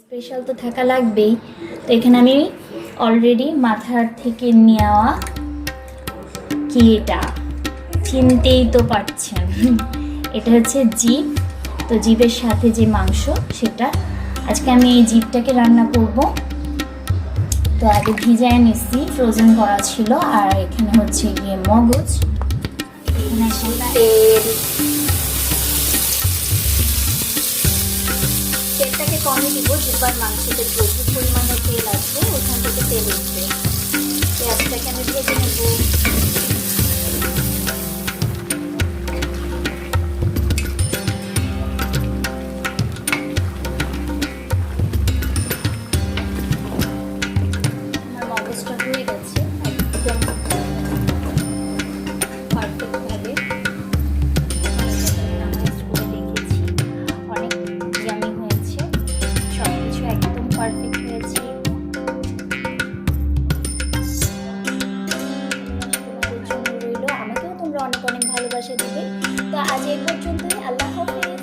Special তো থাকা লাগবেই। তো এখানে আমি অলরেডি মাথার থেকে নেওয়া কি এটা চিনতেই তো পারছেন, এটা হচ্ছে জিভ। তো জিভের সাথে যে মাংস সেটা আজকে আমি এই জিভটাকে রান্না করব। তো আগে ভিজায় নিচ্ছি, ফ্রোজেন করা ছিল। আর এখানে হচ্ছে গিয়ে মগজ, এখানে তেল, তেলটাকে কমই দিব, জিহ্বার মাংসতে প্রচুর পরিমাণে তেল আছে, ওখান থেকে তেল উঠবে। পেঁয়াজটাকে আমি ভেজে নেব। আমার মগজটা হয়ে গেছে একদম পারফেক্টভাবে। অনেক ইয়ামি হয়েছে, সব কিছু একদম পারফেক্ট হয়েছে। আমাকেও তোমরা অনেক অনেক ভালোবাসা দিবে। তো আজ এই পর্যন্তই, আল্লাহ হাফেজ।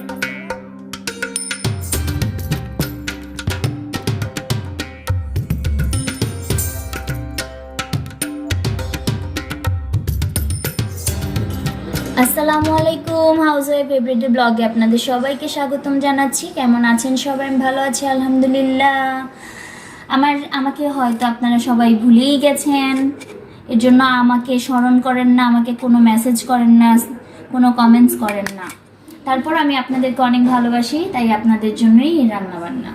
আসসালামু আলাইকুম, হাউস ওয়াইফ এভরিডে ব্লগে আপনাদের সবাইকে স্বাগতম জানাচ্ছি। কেমন আছেন সবাই? আমি ভালো আছি আলহামদুলিল্লাহ। আমাকে হয়তো আপনারা সবাই ভুলেই গেছেন, এর জন্য আমাকে স্মরণ করেন না, আমাকে কোনো মেসেজ করেন না, কোনো কমেন্টস করেন না। তারপর আমি আপনাদেরকে অনেক ভালোবাসি, তাই আপনাদের জন্যই এই রান্নাবান্না।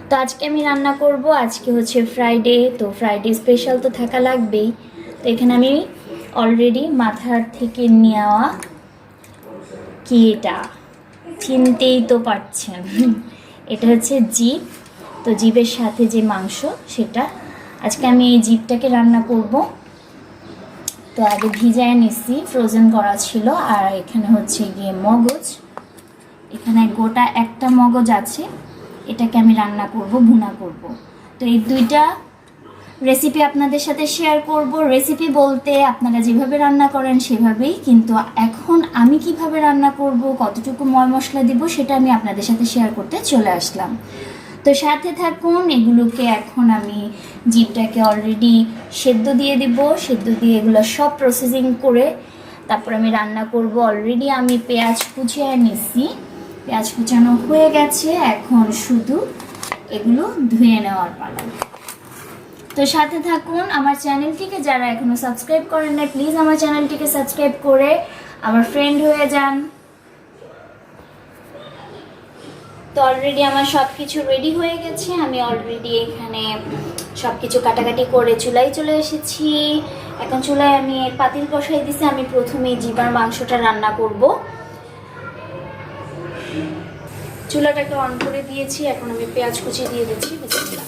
তো আজকে আমি রান্না করব, আজকে হচ্ছে ফ্রাইডে। তো ফ্রাইডে স্পেশাল তো থাকা লাগবেই। তো এখানে আমি অলরেডি মাথার থেকে নেওয়া কি এটা চিনতেই তো পারছেন, এটা হচ্ছে জিভ। তো জিভের সাথে যে মাংস সেটা আজকে আমি এই জিভটাকে রান্না করব। তো আগে ভিজায় নিচ্ছি, ফ্রোজেন করা ছিল। আর এখানে হচ্ছে গিয়ে মগজ, এখানে গোটা একটা মগজ আছে, এটাকে আমি রান্না করব, ভুনা করব। তো এই দুইটা রেসিপি আপনাদের সাথে শেয়ার করব। রেসিপি বলতে আপনারা যেভাবে রান্না করেন সেভাবেই, কিন্তু এখন আমি কিভাবে রান্না করব, কতটুকু ময় মশলা দিব, সেটা আমি আপনাদের সাথে শেয়ার করতে চলে আসলাম। তো সাথে থাকুন। এগুলোকে এখন আমি জিভটাকে অলরেডি সেদ্ধ দিয়ে দিব, সেদ্ধ দিয়ে এগুলো সব প্রসেসিং করে তারপর আমি রান্না করব। অলরেডি আমি পেঁয়াজ কুচিয়ে নিচ্ছি, পেঁয়াজ কুচানো হয়ে গেছে, এখন শুধু এগুলো ধুয়ে নেওয়ার পালা। তো সাথে থাকুন। আমার চ্যানেলটিকে যারা এখনো সাবস্ক্রাইব করেন না, প্লিজ আমার চ্যানেলটিকে সাবস্ক্রাইব করে আমার ফ্রেন্ড হয়ে যান। তো অলরেডি আমার সব কিছু রেডি হয়ে গেছে, আমি অলরেডি এখানে সব কিছু কাটাকাটি করে চুলায় চলে এসেছি। এখন চুলায় আমি পাতিল বসাই দিছি। আমি প্রথমে জিবার মাংসটা রান্না করব। চুলাটাকে অন করে দিয়েছি, এখন আমি পেঁয়াজ কুচি দিয়ে দিচ্ছি। বিসমিল্লাহ।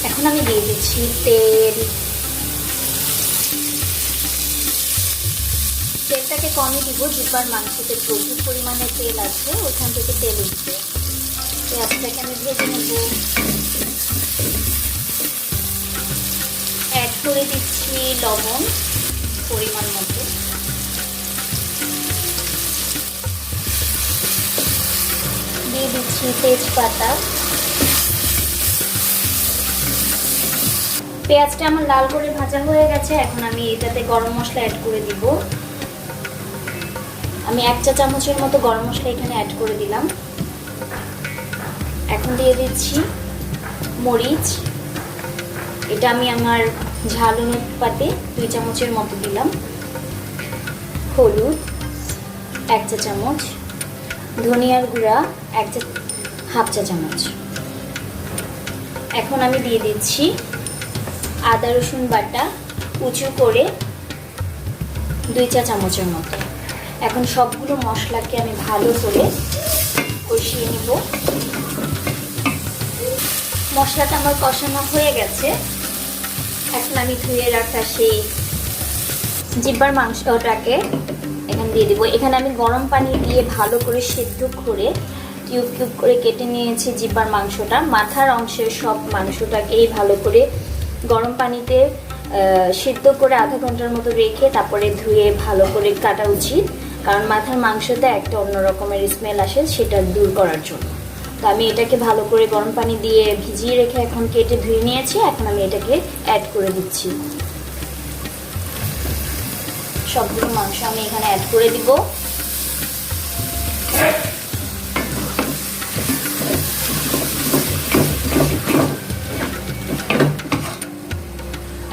এখন আমি দিয়ে দিচ্ছি তেল। তেলটাকে কমই দিব, জিহ্বার মাংসতে প্রচুর পরিমাণে তেল আছে, ওখান থেকে তেল উঠবে। পেঁয়াজটাকে আমি ভেজে নেব। অ্যাড করে দিচ্ছি লবণ পরিমাণ মতো, দিয়ে দিচ্ছি তেজপাতা। পেঁয়াজটা আমার লাল করে ভাজা হয়ে গেছে, এখন আমি এটাতে গরম মশলা অ্যাড করে দিব। আমি 1 চা চামচের মতো গরম মশলা এখানে অ্যাড করে দিলাম। এখন দিয়ে দিচ্ছি মরিচ, এটা আমি আমার ঝাল অনুপাতে 2 চামচের মতো দিলাম। হলুদ 1 চা চামচ, ধনিয়ার গুঁড়া হাফ চা চামচ। এখন আমি দিয়ে দিচ্ছি আদা রসুন বাটা কুচো করে 2 চা চামচের মতো। এখন সবগুলো মশলাকে আমি ভালো করে কষিয়ে নিব। মশলাটা আমার কষানো হয়ে গেছে, এখন আমি ধুয়ে রাখা সেই জিহ্বার মাংসটাকে এখানে দিয়ে দিব। এখানে আমি গরম পানি দিয়ে ভালো করে সেদ্ধ করে কিউব কিউব করে কেটে নিয়েছি জিহ্বার মাংসটা। মাথার অংশের সব মাংসটাকেই ভালো করে গরম পানিতে সিদ্ধ করে আধা ঘন্টার মতো রেখে তারপরে ধুয়ে ভালো করে কাটা উচিত, কারণ মাথার মাংসতে একটা অন্য রকমের স্মেল আসে, সেটা দূর করার জন্য। তো আমি এটাকে ভালো করে গরম পানি দিয়ে ভিজিয়ে রেখে এখন কেটে ধুয়ে নিয়েছি। এখন আমি এটাকে অ্যাড করে দিচ্ছি। সবগুলো মাংস আমি এখানে অ্যাড করে দিব।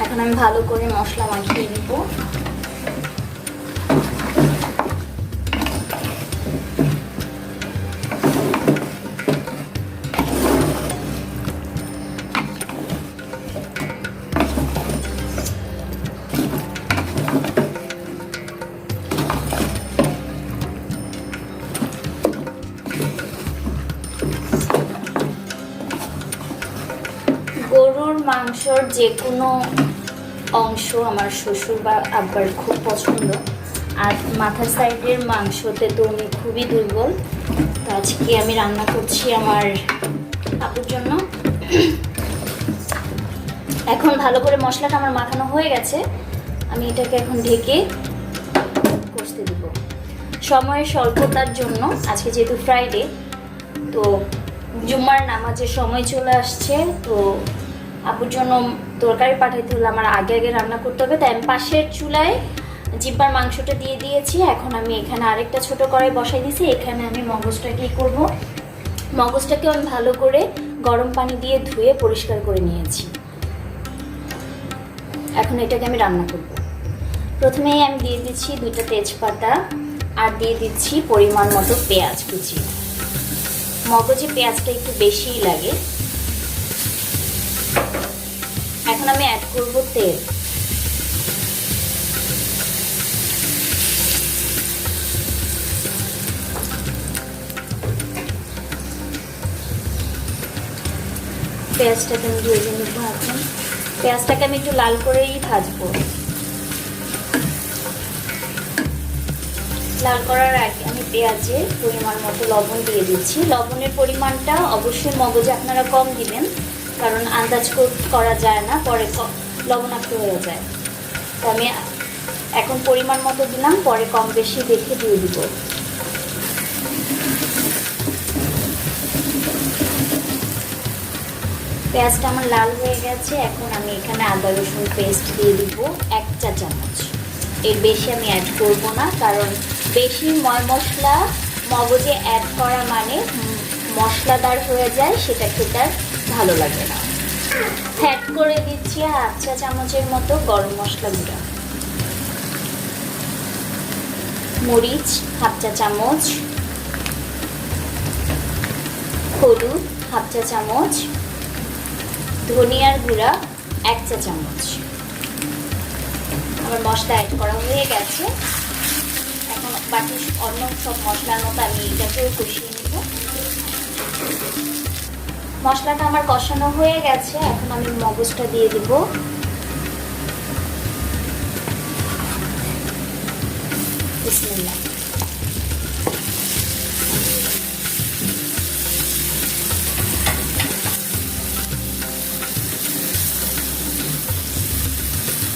এখন আমি ভালো করে মশলা মাখিয়ে দিব। গরুর মাংসর যে কোনো অংশ আমার শ্বশুর বা আব্বার খুব পছন্দ, আর মাথার সাইডের মাংসতে তো উনি খুবই দুর্বল। তো আজকে আমি রান্না করছি আমার আপুর জন্য। এখন ভালো করে মশলাটা আমার মাখানো হয়ে গেছে, আমি এটাকে এখন ঢেকে কষতে দিব। সময়ের স্বল্পতার জন্য আজকে যেহেতু ফ্রাইডে, তো জুম্মার নামাজের সময় চলে আসছে, তো আপুর জন্য তরকারি পাঠাইতে হলে আমার আগে আগে রান্না করতে হবে। তাই আমি পাশের চুলায় জিব্বার মাংসটা দিয়ে দিয়েছি। এখন আমি এখানে আরেকটা ছোট কড়াই বসাই দিয়েছি। এখানে আমি মগজটা কি করব, মগজটাকে আমি ভালো করে গরম পানি দিয়ে ধুয়ে পরিষ্কার করে নিয়েছি। এখন এটাকে আমি রান্না করব। প্রথমেই আমি দিয়ে দিচ্ছি 2টা তেজপাতা, আর দিয়ে দিচ্ছি পরিমাণ মতো পেঁয়াজ কুচি। মগজে পেঁয়াজটা একটু বেশিই লাগে। এখন আমি অ্যাড করব তেল। পেঁয়াজটাকে আমি ভেজে নেবো। এখন পেঁয়াজটাকে আমি একটু লাল করেই ভাজবো। লাল করার আগে আমি পেঁয়াজে পরিমাণ মতো লবণ দিয়ে দিচ্ছি। লবণের পরিমাণটা অবশ্যই মগজে আপনারা কম দিবেন, কারণ আন্দাজ করা যায় না, পরে লবণাক্ত হয়ে যায়। তো আমি এখন পরিমাণ মতো দিলাম, পরে কম বেশি দেখে দিয়ে দিব। পেঁয়াজটা আমার লাল হয়ে গেছে। এখন আমি এখানে আদা রসুন পেস্ট দিয়ে দিব 1 চা চামচ। এর বেশি আমি অ্যাড করব না, কারণ বেশি মশলা মগজে অ্যাড করা মানে মশলাদার হয়ে যায়, সেটা খেতে আর ভালো লাগে না। অ্যাড করে দিচ্ছি 1/2 চা চামচের মতো গরম মশলা গুঁড়া, মরিচ 1/2 চা চামচ, হলুদ 1/2 চা চামচ, ধনিয়ার গুঁড়া 1 চা চামচ। আমার মশলা অ্যাড করা হয়ে গেছে। এখন বাকি অন্য সব মশলার মতো আমি এটাকেও কষিয়ে নেব। মশলাটা আমার কষানো হয়ে গেছে। এখন আমি মগজটা দিয়ে দিব। বিসমিল্লাহ।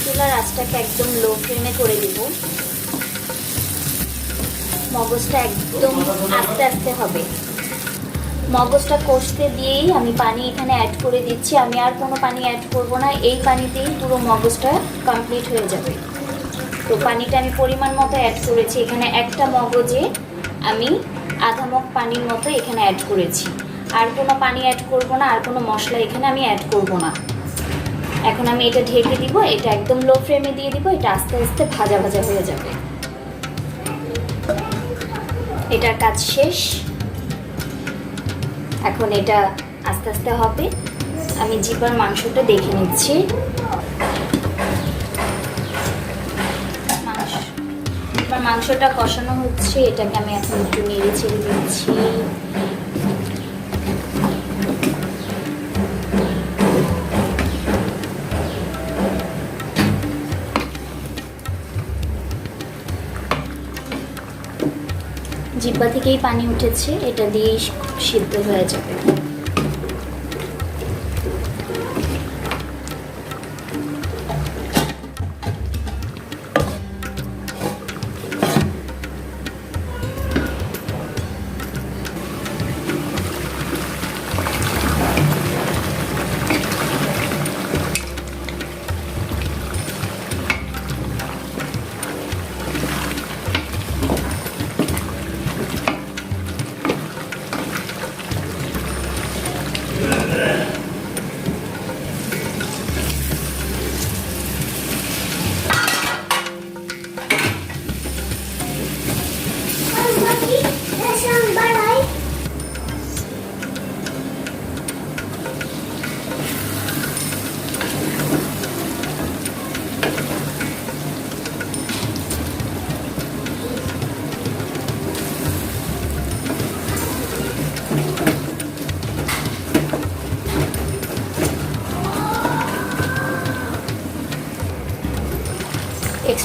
চুলার আঁচটাকে একদম লো ফ্লেমে করে দিব। মগজটা একদম আস্তে আস্তে হবে। মগজটা কষতে দিয়েই আমি পানি এখানে অ্যাড করে দিচ্ছি। আমি আর কোনো পানি অ্যাড করব না, এই পানিতেই পুরো মগজটা কমপ্লিট হয়ে যাবে। তো পানিটা আমি পরিমাণ মতো অ্যাড করেছি। এখানে একটা মগজে আমি আধা মগ পানির মতো এখানে অ্যাড করেছি। আর কোনো পানি অ্যাড করব না, আর কোনো মশলা এখানে আমি অ্যাড করব না। এখন আমি এটা ঢেকে দিব। এটা একদম লো ফ্লেমে দিয়ে দিব। এটা আস্তে আস্তে ভাজা ভাজা হয়ে যাবে। এটার কাজ শেষ। এখন এটা আস্তে আস্তে হবে। আমি জিব্বার মাংসটা দেখে নিচ্ছি। মাংসটা কষানো হচ্ছে, এটাকে আমি এখন একটু নেড়ে ছেড়ে দিচ্ছি। জিব্বা থেকেই পানি উঠেছে, এটা দিয়েই সিদ্ধ হয়ে যাবে।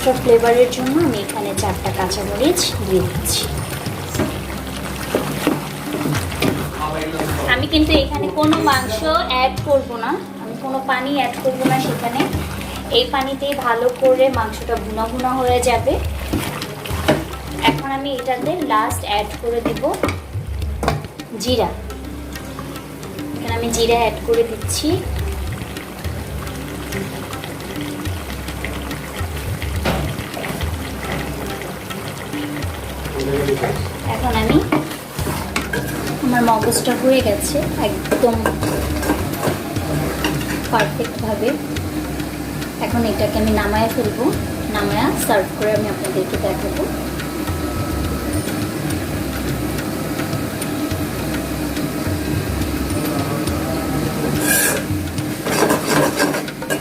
এক্সট্রা ফ্লেভারের জন্য আমি এখানে 4টা কাঁচামরিচ দিয়ে দিচ্ছি। আমি কিন্তু এখানে কোনো মাংস অ্যাড করব না, আমি কোনো পানি অ্যাড করব না সেখানে। এই পানিতেই ভালো করে মাংসটা ভুনা ভুনা হয়ে যাবে। এখন আমি এটাতে লাস্ট অ্যাড করে দেব জিরা। এখানে আমি জিরা অ্যাড করে দিচ্ছি। এখন আমি আমার মগজটা হয়ে গেছে একদম পারফেক্টভাবে। এখন এটাকে আমি নামায় ফেলবো, নামায়া সার্ভ করে আমি আপনাদেরকে দেখাবো।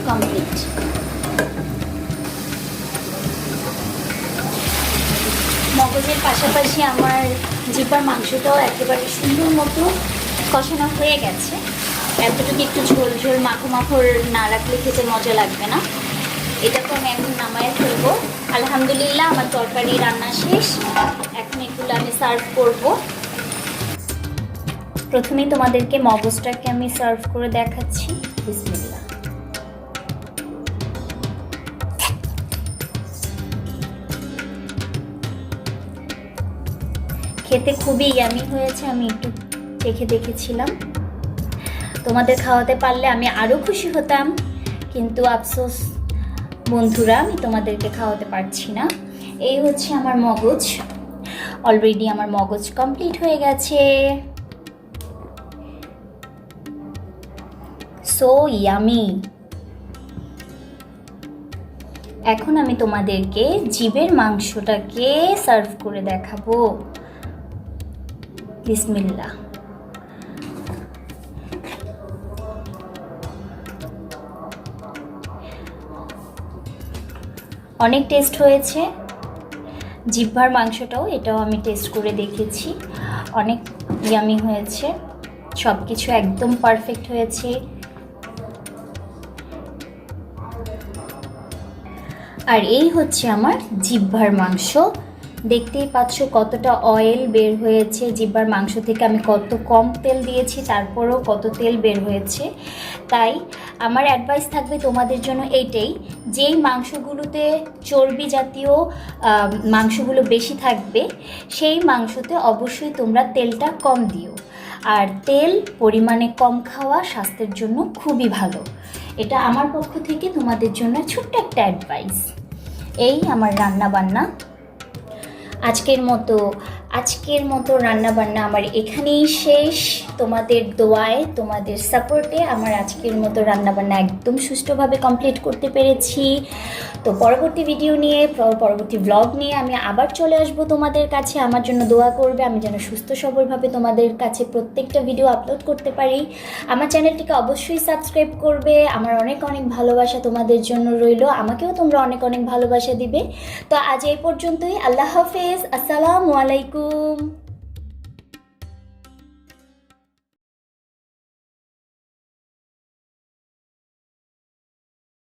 কমপ্লিট। মগজের পাশাপাশি আমার জিহ্বার মাংসটাও একেবারে সুন্দর মতো কষানো হয়ে গেছে। এতটুকু একটু ঝোল ঝোল মাখো মাখোর না রাখলে খেতে মজা লাগবে না। এটাকে আমি এখন নামায় ফেলবো। আলহামদুলিল্লাহ আমার তরকারি রান্না শেষ। এখন এগুলো আমি সার্ভ করব। প্রথমেই তোমাদেরকে মগজটাকে আমি সার্ভ করে দেখাচ্ছি। বিসমিল্লাহ। খেতে খুবই ইয়ামি হয়েছে, আমি একটু চেখে দেখেছিলাম। তোমাদের খাওয়াতে পারলে আমি আরও খুশি হতাম, কিন্তু আফসোস বন্ধুরা আমি তোমাদেরকে খাওয়াতে পারছি না। এই হচ্ছে আমার মগজ। অলরেডি আমার মগজ কমপ্লিট হয়ে গেছে। So yummy. এখন আমি তোমাদেরকে জিভের মাংসটাকে সার্ভ করে দেখাবো। বিসমিল্লাহ। অনেক টেস্ট হয়েছে জিহ্বার মাংসটাও, এটাও আমি টেস্ট করে দেখেছি। অনেক ইয়ামি হয়েছে, সব কিছু একদম পারফেক্ট হয়েছে। আর এই হচ্ছে আমার জিহ্বার মাংস। দেখতেই পাচ্ছ কতটা অয়েল বের হয়েছে জিহ্বার মাংস থেকে। আমি কত কম তেল দিয়েছি, তারপরেও কত তেল বের হয়েছে। তাই আমার অ্যাডভাইস থাকবে তোমাদের জন্য এইটাই, যেই মাংসগুলোতে চর্বি জাতীয় মাংসগুলো বেশি থাকবে সেই মাংসতে অবশ্যই তোমরা তেলটা কম দিও। আর তেল পরিমাণে কম খাওয়া স্বাস্থ্যের জন্য খুবই ভালো। এটা আমার পক্ষ থেকে তোমাদের জন্য ছোট্ট একটা অ্যাডভাইস। এই আমার রান্নাবান্না আজকের মতো রান্নাবান্না আমার এখানেই শেষ। তোমাদের দোয়ায়, তোমাদের সাপোর্টে আমার আজকের মতো রান্নাবান্না একদম সুষ্ঠুভাবে কমপ্লিট করতে পেরেছি। তো পরবর্তী ভিডিও নিয়ে, পরবর্তী ব্লগ নিয়ে আমি আবার চলে আসব তোমাদের কাছে। আমার জন্য দোয়া করবে, আমি যেন সুস্থ সবলভাবে তোমাদের কাছে প্রত্যেকটা ভিডিও আপলোড করতে পারি। আমার চ্যানেলটিকে অবশ্যই সাবস্ক্রাইব করবে। আমার অনেক অনেক ভালোবাসা তোমাদের জন্য রইল। আমাকেও তোমরা অনেক অনেক ভালোবাসা দিবে। তো আজ এই পর্যন্তই। আল্লাহ হাফেজ। আসসালামু আলাইকুম।